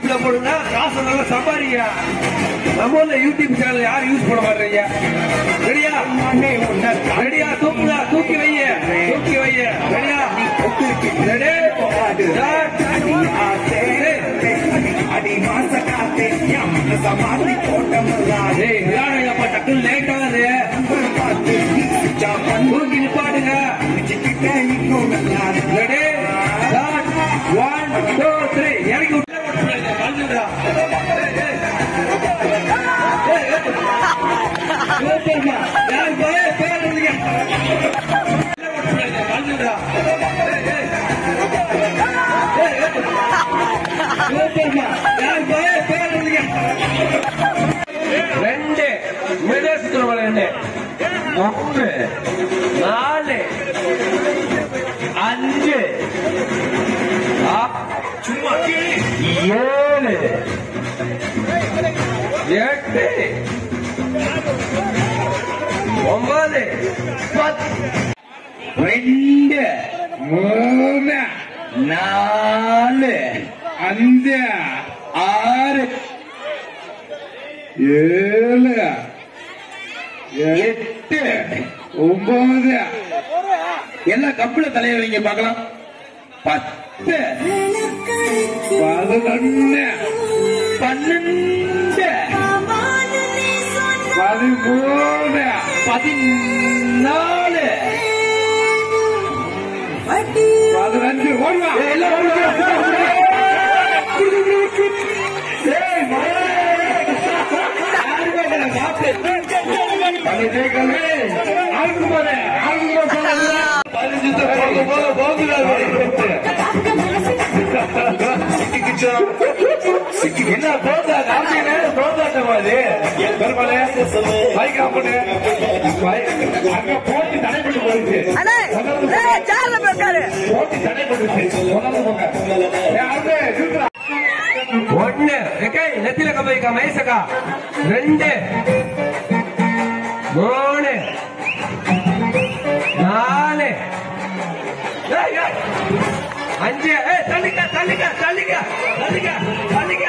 யூடியூப்ல போடுங்க, காசு நல்லா சம்பாதிங்க. நம்ம ஊர்ல யூடியூப் சேனல் யாரும் யூஸ் பண்ண மாட்டீங்க. ரெடியா? ரெடியா? தூக்குங்க, தூக்கி வைய, தூக்கி வைய. ரெடியா? ரெடி? டக்குன்னு லேட் ஆகுது, தூக்கி நிப்பாடுங்க. ரெடி? 1 2 3 இறக்கி விட்டு வந்துடுறா. யார் பேர் வந்துங்க வந்துடுறா. யார் பேர் வந்துங்க 2 மிடேசுக்குள்ள 2 3 4 5 சும்மா 7 8 9 10 2 3 4 5 6 7 8 9 எல்லாம் கப்புல தலைய வைங்க பார்க்கலாம். 10 11 12 13 14 15 ஓடுவா என்ன போராட்டம் போட்டி தடைப்பட்டு போயிடுச்சு. ஒன்னு நெத்தில கம்பைக்கா மைசக்கா 2 3 4 5 தள்ளிக்க தள்ளிக்க தள்ளிக்க தள்ளிக்க தள்ளிக்க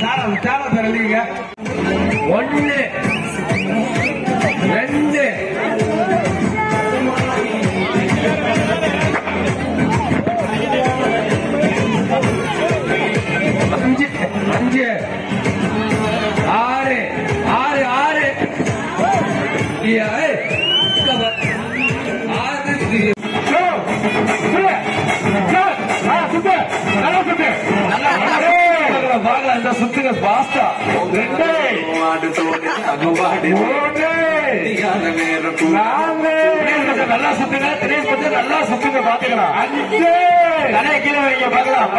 தாரா தரலீங்க 1 2 5 6 சுத்துங்க பாஸ்டா 2 நல்லா சுத்துங்க தினேஷ் பத்தி நல்லா சுத்துங்க பாத்துக்கலாம் 5 நிறைய கீழே வைங்க பாக்கலாம்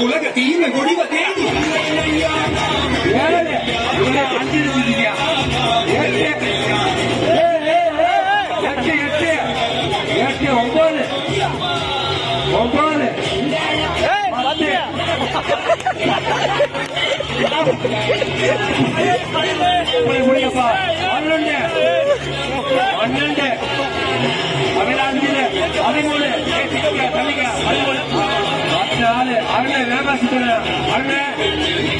உலக தீமை கொடிவதே முடியப்பா 12 12 13 தள்ளிக்க 14 14 வேகமா சுத்துங்க 13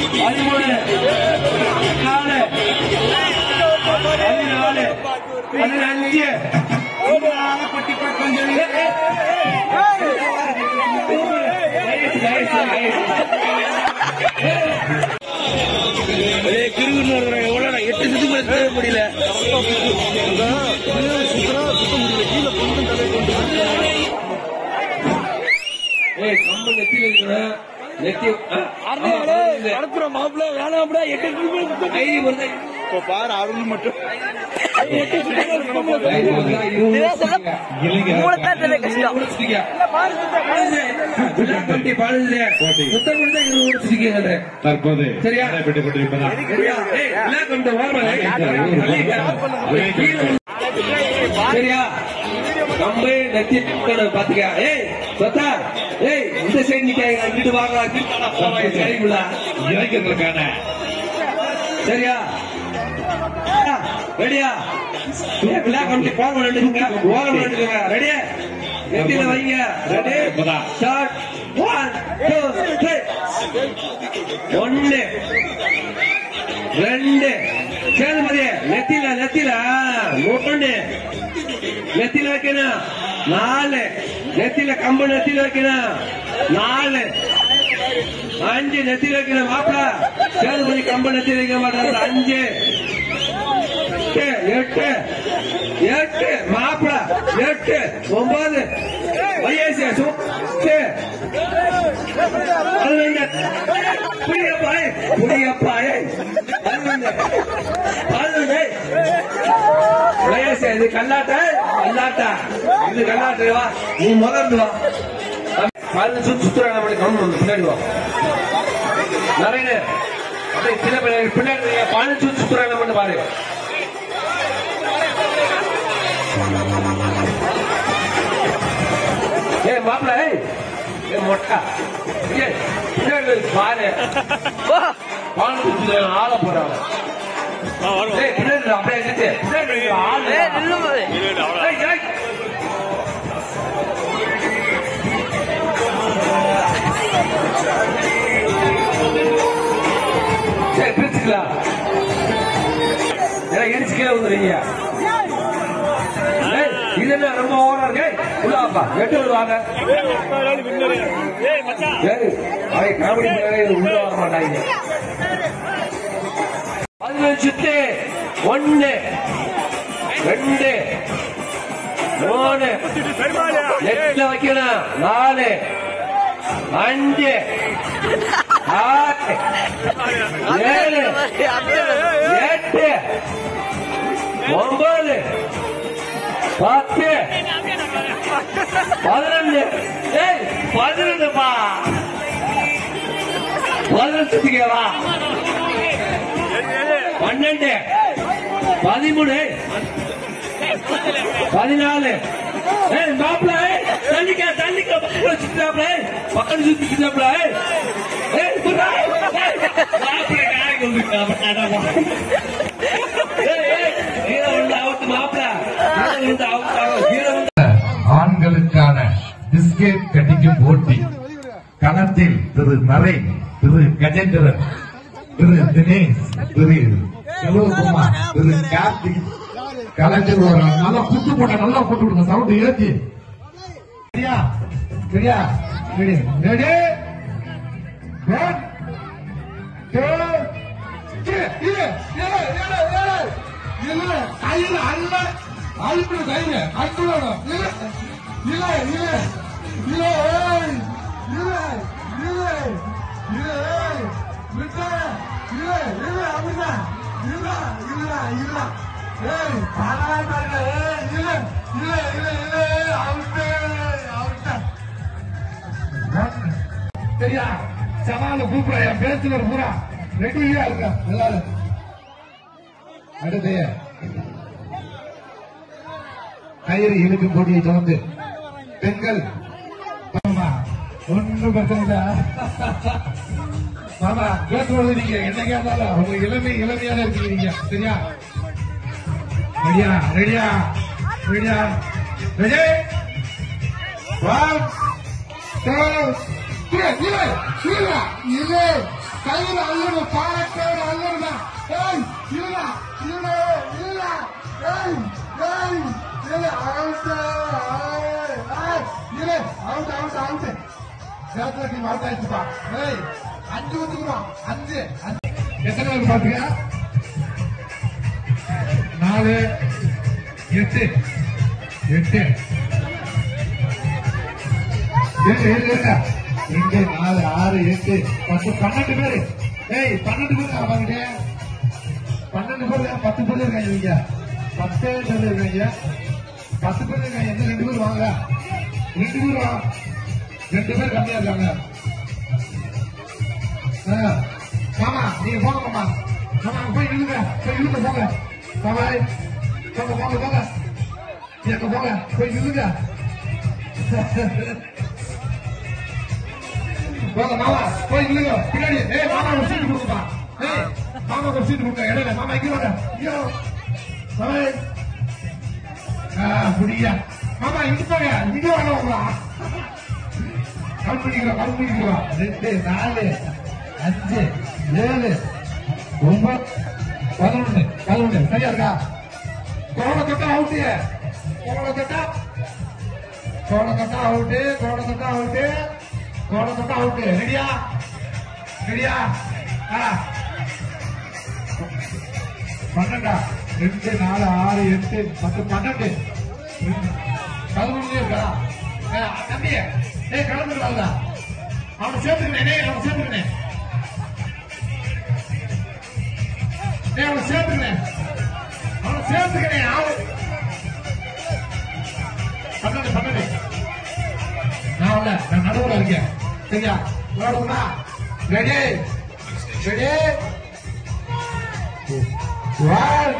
14 15 கிருகுன்னு எவ்வளோ 8 சுத்து மேல முடியல கம்பு நெத்தில இருக்கிற நெத்தி மாப்பிள்ள வேணாம்டா 8 வருது பாரு அருள் மட்டும் தற்போது சரியா சரியா கம்பு நெத்தி பாத்துக்க. ஏய் சொத்தா, ஏய் இந்த சைடு நிக்காங்க, அங்கிட்டு வாங்கலாம் இறக்கிறதுக்கான சரியா ரெடியா? விழா கமிட்டி போக வேண்டியதுங்க, போக வேண்டியதுங்க. ரெடியா? நெத்தியில வைங்க. Ready start. 1 2 3. 1 2 சேதுபதி நெத்தியில 3 நெத்தியில வைக்கணும். 4 நெத்தியில கம்பு நெத்தியில வைக்கணும். 4 5 நெத்தியில வைக்கணும். மாப்பிள சேதுபதி கம்பு நெத்தியில வைக்க மாட்டாங்க. 5 எட்டு மாப்பிள 8 9 வயசு வயசு. இது கல்லாட்டா இது கல்லாட்டு. வா நீ முதல்ல வா. 15 சுத்துறாங்க. கவனம் பின்னாடி வா. நிறைய அப்படியே சின்ன பின்னாடி 15 சுத்துறாங்க பாரு. ஏ மாப்பிள ஏ மொட்டா பாரு ஆள போறாங்க. அப்படியே பிரிச்சுக்கலாம். எரிச்சு கீழே வந்துடுறீங்க. இது என்ன ரொம்ப ஓவரா இருக்கு? உள்ளாப்பா 8 வாங்க. சரி காமெடி உள்ள வர மாட்டாங்க. 15 சுத்து. 1 2 3 நெட்ல வைக்கணும். 4 5 6 7 8 9 10 11 11பா 11 சுத்திக்கவா. 12 13 14 மாப்பிள தள்ளிக்க சுத்தாப்ல பக்கம் சுத்திட்டாப்ல. ஆண்களுக்கான பிஸ்கெட் கட்டிக்கும் போட்டி களத்தில் திரு நரேன், திரு கஜேந்திரன், திரு தினேஷ், திரு செல்வகுமார், திரு கார்த்திக் கலைஞர். ஒரு நல்லா குத்து போட்ட நல்லா போட்டு விடுங்க. சவுண்ட் ஏற்றி சரியா சரியா ரெடி ரெடி 1 2 கையில் அல்ல அழுப்பு கையில அழுப்பணும். சரியா சவால கூப்பிட என் பேச்சுல பூரா ரெடியா இருக்க எல்லாரும். அடுத்து கயிறு இழுக்கும் போட்டியை தொடர்ந்து பெண்கள் ஒன்னும் பிரச்சனை இல்ல. மாமா பேசுவது நீங்க என்னைக்கா இருந்தாலும் உங்களுக்கு இளமையான இருக்கீங்க. சரியா ரெடியா ரெடியா ரெடியா ரெடி 1 2 கயிறு அல்லது பாரக்கயிறு அல்லதுனா மாத்தாச்சுப்பா. 5 ஊத்துக்குறோம். 5 எத்தனை பேர் பாத்துக்க? 4 8 8 இங்க 4 6 8 10 12 பேரு. 12 பேரு அவங்கிட்ட 12 பேர் 10 பேர் இருக்காங்க நீங்க 10 பேர் இருக்காங்க 10 பேர் இருக்காங்க என்ன 2 பேர் வாங்க 2 பேர் வா 2 பேர் கம்மியா இருக்காங்க மாமா நீங்க போங்க மாமா மாமா போய் நில்லுங்க போங்க மாமா போங்க நீங்க போங்க போய் நில்லுங்க போங்க மாமா போய் நில்லுங்க பின்னாடி மாமா ஒரு சீட்டு கொடுப்பா மாமா ஒரு சீட்டு கொடுங்க இடையில மாமா இங்க வாங்க புரியா மாமா இங்க போங்க இங்க வாங்க உங்களா கவுண்ட் பண்ணிக்கிறோம் 2 4 5 7 9 11 சரியா இருக்கா கோல தொட்டா அவுட்டு ரெடியா 12 2 4 6 8 10 12 11 இருக்கா தம்பி கலந்துருக்காங்க அவனை சேர்த்துக்கிறேன் ஆளு 12 நான் நடுவுல இருக்கேன் சரியா விளையாடுமா ரெடி 1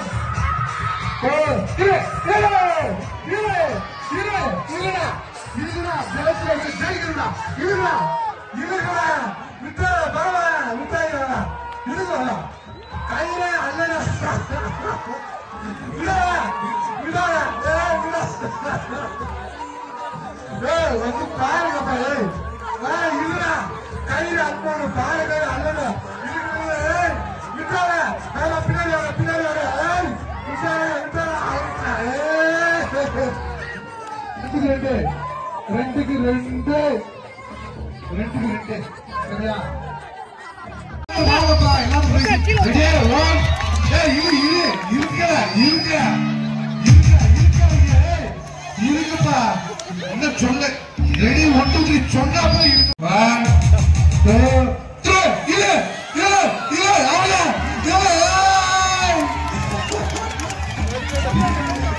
சரியா இருக்குப்பா என்ன சொல்ல ரெடி 1 2 3 சொன்னா போய் 1 2 3 இல்ல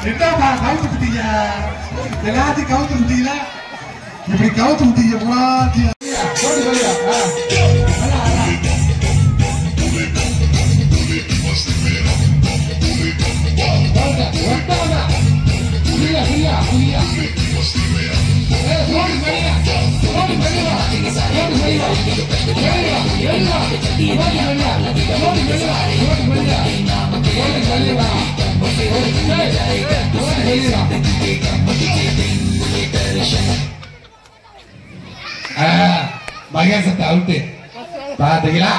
என்னப்பா கவுத்து விட்டீங்க எல்லாத்தையும் கவுத்து விட்டீங்களா இப்படி கவுத்து விட்டீங்க போலாத்தியா மகேசத்தை அவுட்டு பாத்தீங்களா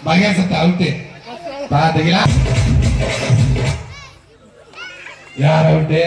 மகேசத்தை அவுட்டு பாத்தீங்களா யார் அவுட்டு